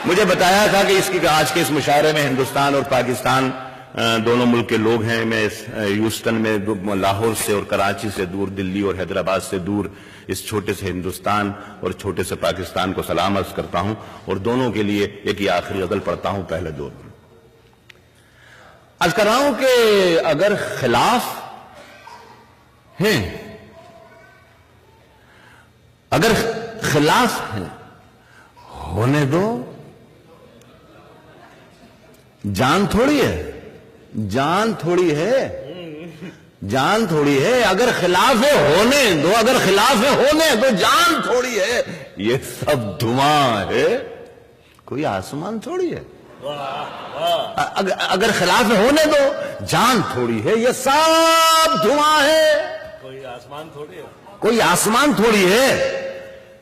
مجھے بتایا تھا کہ آج کے اس مشاعرے میں ہندوستان اور پاکستان دونوں ملک کے لوگ ہیں. میں ہیوسٹن میں لاہور سے اور کراچی سے دور، دلی اور حیدرآباد سے دور اس چھوٹے سے ہندوستان اور چھوٹے سے پاکستان کو سلام عرض کرتا ہوں، اور دونوں کے لیے ایک یہ آخری غزل پڑھتا ہوں. پہلے دو عرض کر رہا ہوں کہ اگر خلاف ہیں، اگر خلاف ہیں ہونے دو، جان تھوڑی ہے، جان تھوڑی ہے، جان تھوڑی ہے. اگر خلاف ہے ہونے دو، اگر خلاف ہے ہونے دو، جان تھوڑی ہے. یہ سب دھواں ہے، کوئی آسمان تھوڑی ہے. اگر خلاف ہے ہونے دو، جان تھوڑی ہے. یہ سب دھواں ہے، کوئی آسمان تھوڑی ہے، کوئی آسمان تھوڑی ہے.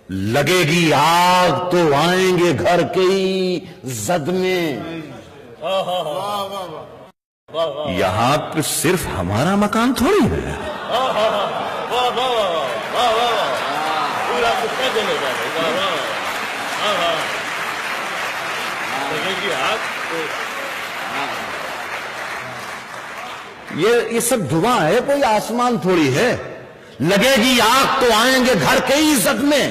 لگے گی آگ تو آئیں گے گھر کی زد میں. یہاں پہ صرف ہمارا مکان تھوڑی ہے. یہ سب دھواں ہے، کوئی آسمان تھوڑی ہے. لگے گی آگ تو آئیں گے گھر کے ہی زد میں.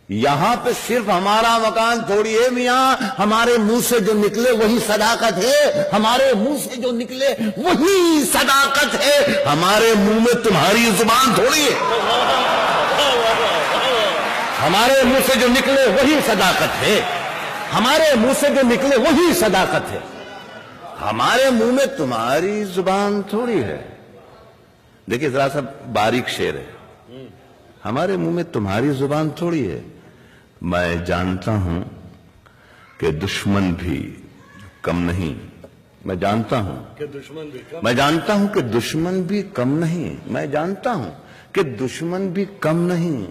یہاں پہ صرف ہمارا مکان تھوڑی ہے میاں. ہمارے منہ سے جو نکلے وہی صداقت ہے، ہمارے منہ سے جو نکلے وہی صداقت ہے. ہمارے منہ میں تمہاری زبان تھوڑی ہے. ہمارے منہ سے جو نکلے وہی صداقت ہے، ہمارے منہ سے جو نکلے وہی صداقت ہے. ہمارے منہ میں تمہاری زبان تھوڑی ہے. دیکھیں ذرا سا باریک شعر ہے. ہمارے منہ میں تمہاری زبان تھوڑی ہے. میں جانتا ہوں کہ دشمن بھی کم نہیں. میں جانتا ہوں کہ دشمن بھی کم، میں جانتا ہوں کہ دشمن بھی کم نہیں. میں جانتا ہوں کہ دشمن بھی کم نہیں.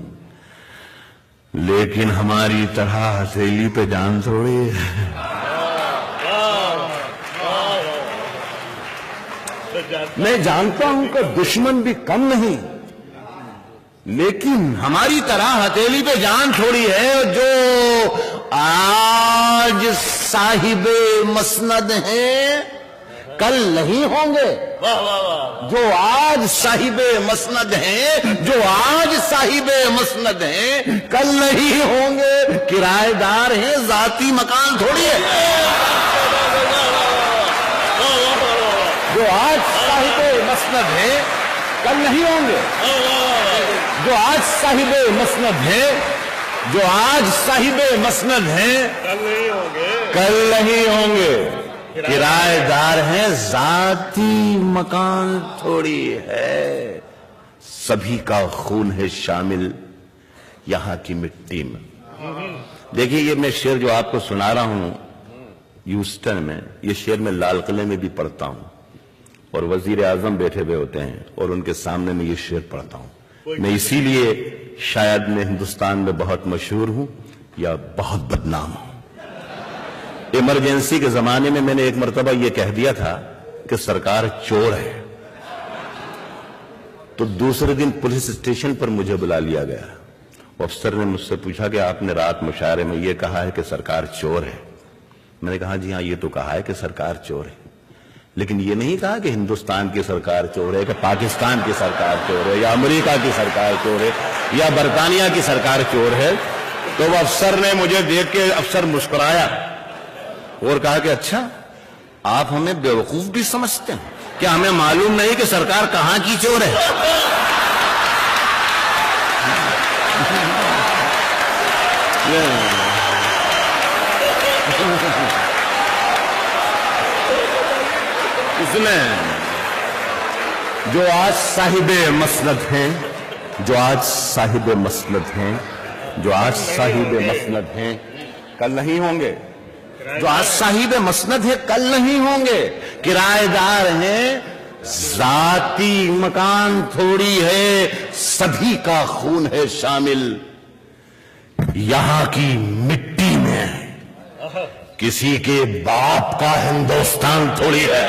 لیکن ہماری طرح ہتھیلی پہ جان تھوڑی ہے. میں جانتا ہوں کہ دشمن بھی کم نہیں، لیکن ہماری طرح ہتھیلی پہ جان تھوڑی ہے. جو آج صاحب مسند ہیں کل نہیں ہوں گے. جو آج صاحب مسند ہیں، جو آج صاحب مسند ہیں کل نہیں ہوں گے. کرایہ دار ہیں، ذاتی مکان تھوڑی ہے. جو آج صاحب مسند ہیں کل نہیں ہوں گے. جو آج صاحب مسند ہیں، جو آج صاحب مسند ہیں کل نہیں ہوں گے. کرایہ دار ہیں، ذاتی مکان تھوڑی ہے. سبھی کا خون ہے شامل یہاں کی مٹی میں. دیکھیے یہ میں شعر جو آپ کو سنا رہا ہوں ہیوسٹن میں، یہ شعر میں لال قلعے میں بھی پڑھتا ہوں، اور وزیر اعظم بیٹھے ہوئے ہوتے ہیں اور ان کے سامنے میں یہ شعر پڑھتا ہوں. میں اسی لیے شاید میں ہندوستان میں بہت مشہور ہوں یا بہت بدنام ہوں. ایمرجنسی کے زمانے میں میں نے ایک مرتبہ یہ کہہ دیا تھا کہ سرکار چور ہے، تو دوسرے دن پولیس اسٹیشن پر مجھے بلا لیا گیا. افسر نے مجھ سے پوچھا کہ آپ نے رات مشاعرے میں یہ کہا ہے کہ سرکار چور ہے. میں نے کہا جی ہاں، یہ تو کہا ہے کہ سرکار چور ہے، لیکن یہ نہیں کہا کہ ہندوستان کی سرکار چور ہے، کہ پاکستان کی سرکار چور ہے، یا امریکہ کی سرکار چور ہے، یا برطانیہ کی سرکار چور ہے. تو وہ افسر نے مجھے دیکھ کے افسر مسکرایا اور کہا کہ اچھا آپ ہمیں بیوقوف بھی سمجھتے ہیں، کیا ہمیں معلوم نہیں کہ سرکار کہاں کی چور ہے؟ اس میں جو آج صاحب مسند ہیں، جو آج صاحب مسند ہیں، جو آج صاحب مسند ہیں کل نہیں ہوں گے. جو آج صاحب مسند ہے کل نہیں ہوں گے. کرایہ دار ہیں، ذاتی مکان تھوڑی ہے. سبھی کا خون ہے شامل یہاں کی مٹی میں. کسی کے باپ کا ہندوستان تھوڑی ہے.